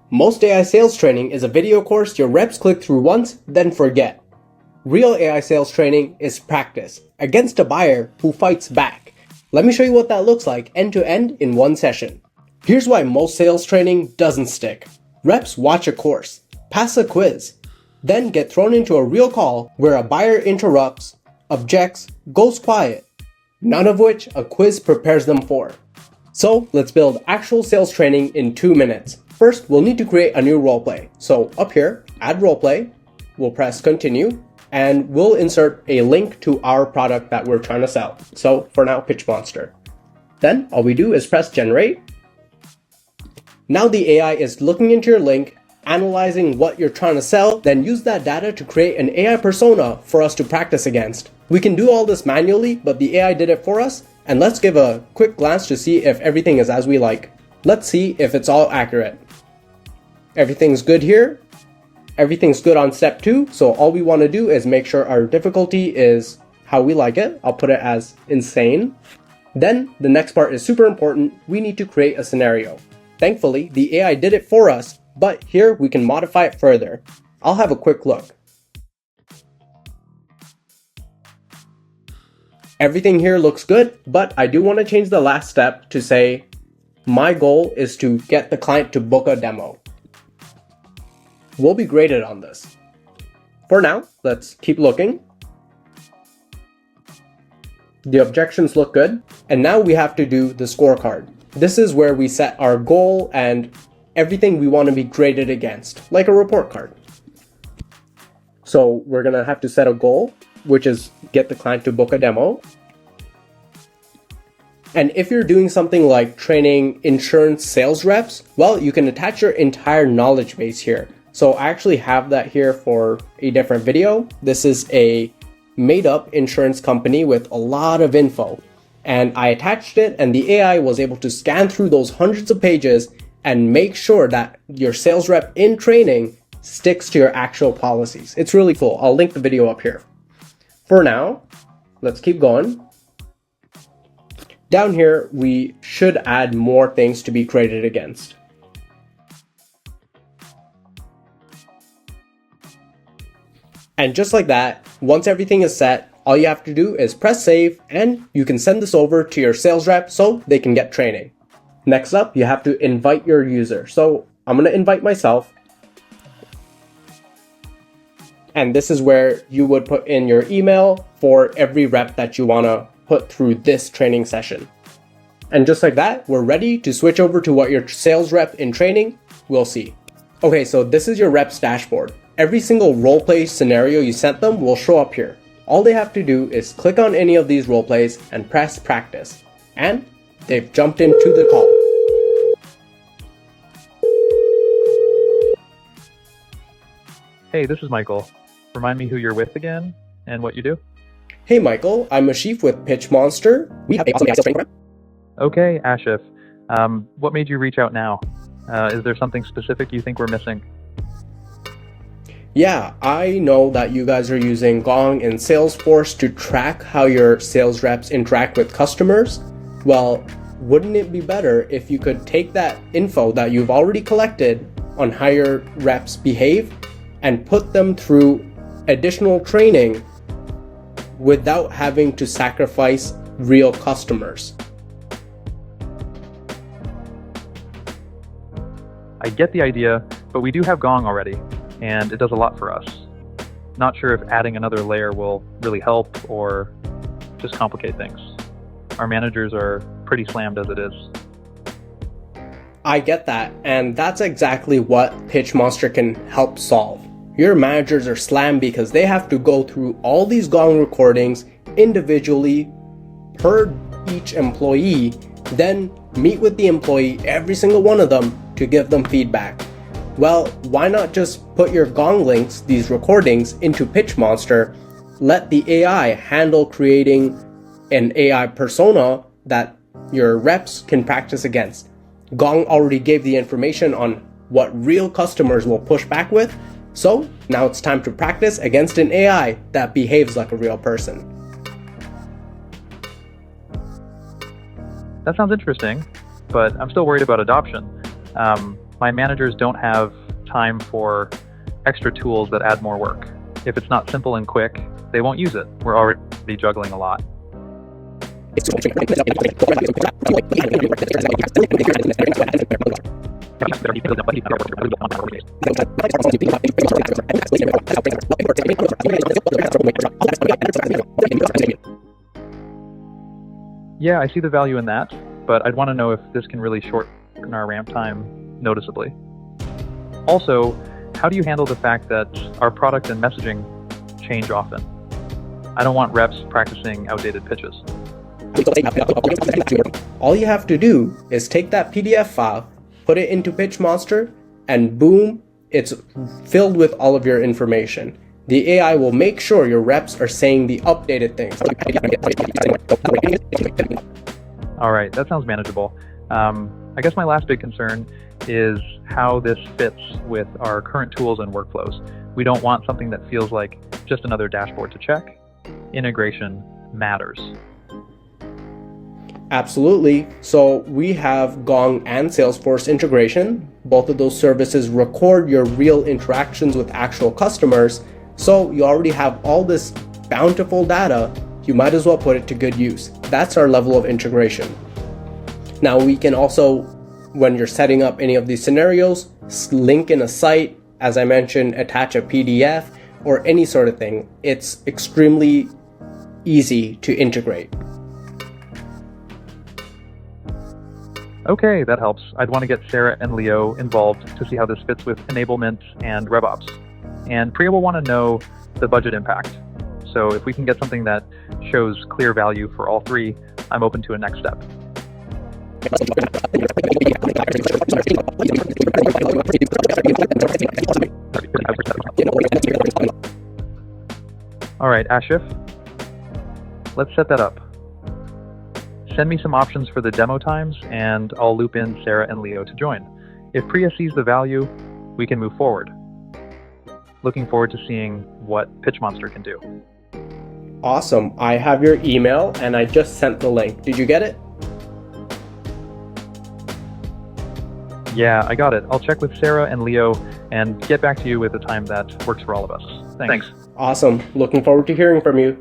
Most AI sales training is a video course your reps click through once, then forget. Real AI sales training is practice against a buyer who fights back. Let me show you what that looks like end to end in one session. Here's why most sales training doesn't stick. Reps watch a course, pass a quiz, then get thrown into a real call where a buyer interrupts, objects, goes quiet, none of which a quiz prepares them for. So let's build actual sales training in 2 minutes. First, we'll need to create a new roleplay. So up here, add roleplay, we'll press continue, and we'll insert a link to our product that we're trying to sell. So for now, PitchMonster. Then all we do is press generate. Now the AI is looking into your link, analyzing what you're trying to sell, then use that data to create an AI persona for us to practice against. We can do all this manually, but the AI did it for us, and let's give a quick glance to see if everything is as we like. Let's see if it's all accurate. Everything's good here. Everything's good on step 2, so all we want to do is make sure our difficulty is how we like it. I'll put it as insane. Then the next part is super important. We need to create a scenario. Thankfully, the AI did it for us, but here we can modify it further. I'll have a quick look. Everything here looks good, but I do want to change the last step to say, my goal is to get the client to book a demo. We'll be graded on this. For now, let's keep looking. The objections look good, and now we have to do the scorecard. This is where we set our goal and everything we want to be graded against, like a report card. So we're gonna have to set a goal, which is get the client to book a demo. And if you're doing something like training insurance sales reps, well, you can attach your entire knowledge base here. So I actually have that here for a different video. This is a made-up insurance company with a lot of info. And I attached it, and the AI was able to scan through those hundreds of pages and make sure that your sales rep in training sticks to your actual policies. It's really cool. I'll link the video up here. For now, let's keep going. Down here, we should add more things to be graded against. And just like that, once everything is set, all you have to do is press save, and you can send this over to your sales rep so they can get training. Next up, you have to invite your user. So I'm going to invite myself. And this is where you would put in your email for every rep that you want to put through this training session. And just like that, we're ready to switch over to what your sales rep in training will see. Okay, so this is your rep's dashboard. Every single roleplay scenario you sent them will show up here. All they have to do is click on any of these roleplays and press practice. And they've jumped into the call. Hey, this is Michael. Remind me who you're with again and what you do? Hey Michael, I'm Ashif with PitchMonster. We have a awesome AI sales training program. Okay, Ashif. What made you reach out now? Is there something specific you think we're missing? Yeah, I know that you guys are using Gong and Salesforce to track how your sales reps interact with customers. Well, wouldn't it be better if you could take that info that you've already collected on how your reps behave and put them through additional training without having to sacrifice real customers? I get the idea, but we do have Gong already, and it does a lot for us. Not sure if adding another layer will really help or just complicate things. Our managers are pretty slammed as it is. I get that, and that's exactly what PitchMonster can help solve. Your managers are slammed because they have to go through all these Gong recordings individually per each employee, then meet with the employee, every single one of them, to give them feedback. Well, why not just put your Gong links, these recordings, into PitchMonster, let the AI handle creating an AI persona that your reps can practice against. Gong already gave the information on what real customers will push back with, so now it's time to practice against an AI that behaves like a real person. That sounds interesting, but I'm still worried about adoption. My managers don't have time for extra tools that add more work. If it's not simple and quick, they won't use it. We're already juggling a lot. Yeah, I see the value in that, but I'd want to know if this can really shorten our ramp time noticeably. Also, how do you handle the fact that our product and messaging change often? I don't want reps practicing outdated pitches. All you have to do is take that PDF file, put it into PitchMonster, and boom, it's filled with all of your information. The AI will make sure your reps are saying the updated things. All right, that sounds manageable. I guess my last big concern is how this fits with our current tools and workflows. We don't want something that feels like just another dashboard to check. Integration matters. Absolutely. So we have Gong and Salesforce integration. Both of those services record your real interactions with actual customers. So you already have all this bountiful data. You might as well put it to good use. That's our level of integration. Now we can also, when you're setting up any of these scenarios, link in a site, as I mentioned, attach a PDF or any sort of thing. It's extremely easy to integrate. Okay, that helps. I'd want to get Sarah and Leo involved to see how this fits with enablement and RevOps. And Priya will want to know the budget impact. So if we can get something that shows clear value for all three, I'm open to a next step. All right, Ashif, let's set that up. Send me some options for the demo times, and I'll loop in Sarah and Leo to join. If Priya sees the value, we can move forward. Looking forward to seeing what PitchMonster can do. Awesome. I have your email and I just sent the link. Did you get it? Yeah, I got it. I'll check with Sarah and Leo and get back to you with a time that works for all of us. Thanks. Awesome. Looking forward to hearing from you.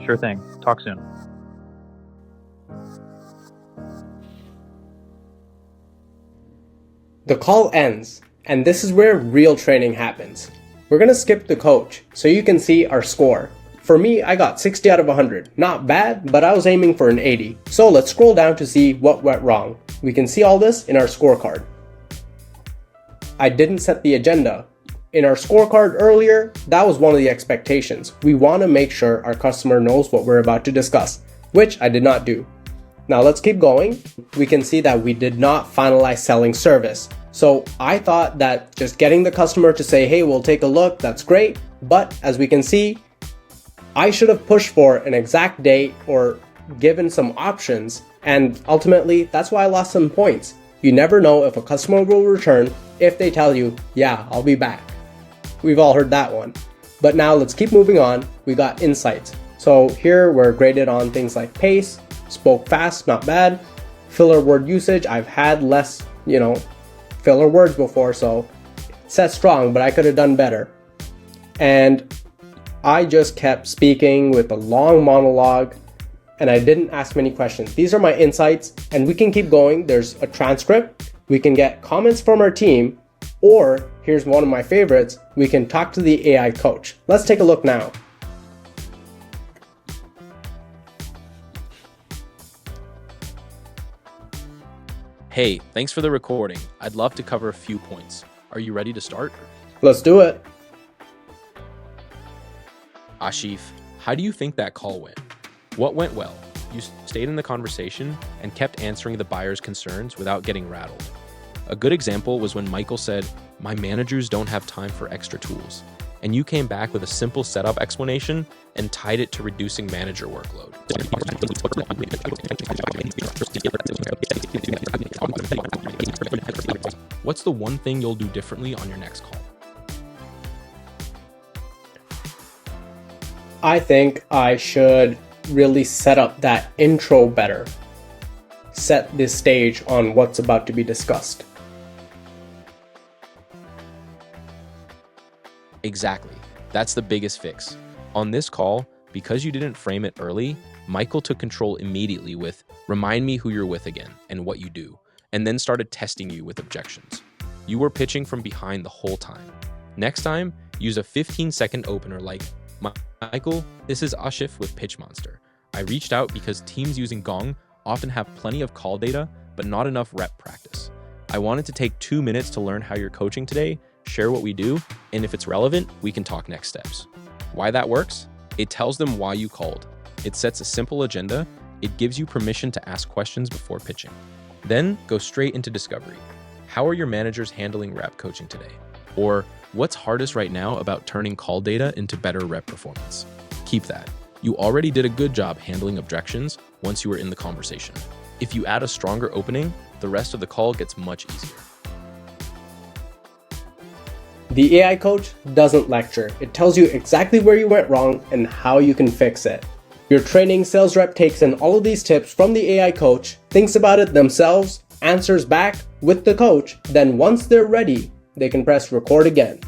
Sure thing. Talk soon. The call ends, and this is where real training happens. We're going to skip the coach so you can see our score. For me, I got 60 out of 100. Not bad, but I was aiming for an 80. So let's scroll down to see what went wrong. We can see all this in our scorecard. I didn't set the agenda. In our scorecard earlier, that was one of the expectations. We want to make sure our customer knows what we're about to discuss, which I did not do. Now let's keep going. We can see that we did not finalize selling service. So I thought that just getting the customer to say, hey, we'll take a look, that's great. But as we can see, I should have pushed for an exact date or given some options. And ultimately, that's why I lost some points. You never know if a customer will return if they tell you, yeah, I'll be back. We've all heard that one. But now let's keep moving on. We got insights. So here we're graded on things like pace, spoke fast, not bad. Filler word usage, I've had less, filler words before, so set strong, but I could have done better. And I just kept speaking with a long monologue and I didn't ask many questions. These are my insights and we can keep going. There's a transcript. We can get comments from our team, or here's one of my favorites. We can talk to the AI coach. Let's take a look now. Hey, thanks for the recording. I'd love to cover a few points. Are you ready to start? Let's do it. Ashif, how do you think that call went? What went well? You stayed in the conversation and kept answering the buyer's concerns without getting rattled. A good example was when Michael said, "My managers don't have time for extra tools," and you came back with a simple setup explanation and tied it to reducing manager workload. What's the one thing you'll do differently on your next call? I think I should really set up that intro better. set the stage on what's about to be discussed. Exactly. That's the biggest fix. On this call, because you didn't frame it early, Michael took control immediately with, "Remind me who you're with again and what you do," and then started testing you with objections. You were pitching from behind the whole time. Next time, use a 15-second opener like, "Michael, this is Ashif with PitchMonster. I reached out because teams using Gong often have plenty of call data, but not enough rep practice. I wanted to take 2 minutes to learn how you're coaching today, share what we do, and if it's relevant, we can talk next steps." Why that works? It tells them why you called. It sets a simple agenda. It gives you permission to ask questions before pitching. Then go straight into discovery. How are your managers handling rep coaching today? Or what's hardest right now about turning call data into better rep performance? Keep that. You already did a good job handling objections once you were in the conversation. If you add a stronger opening, the rest of the call gets much easier. The AI coach doesn't lecture. It tells you exactly where you went wrong and how you can fix it. Your training sales rep takes in all of these tips from the AI coach, thinks about it themselves, answers back with the coach, then once they're ready, they can press record again.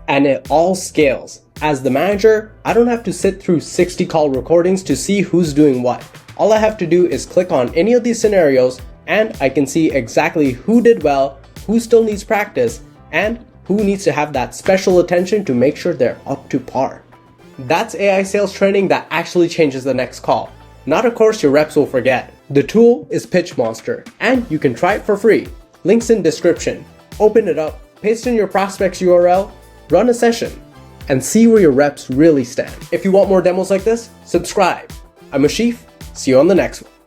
And it all scales. As the manager, I don't have to sit through 60 call recordings to see who's doing what. All I have to do is click on any of these scenarios and I can see exactly who did well, who still needs practice, and who needs to have that special attention to make sure they're up to par. That's AI sales training that actually changes the next call. Not a course your reps will forget. The tool is PitchMonster, and you can try it for free. Links in description. Open it up, paste in your prospect's URL, run a session, and see where your reps really stand. If you want more demos like this, subscribe. I'm Ashif. See you on the next one.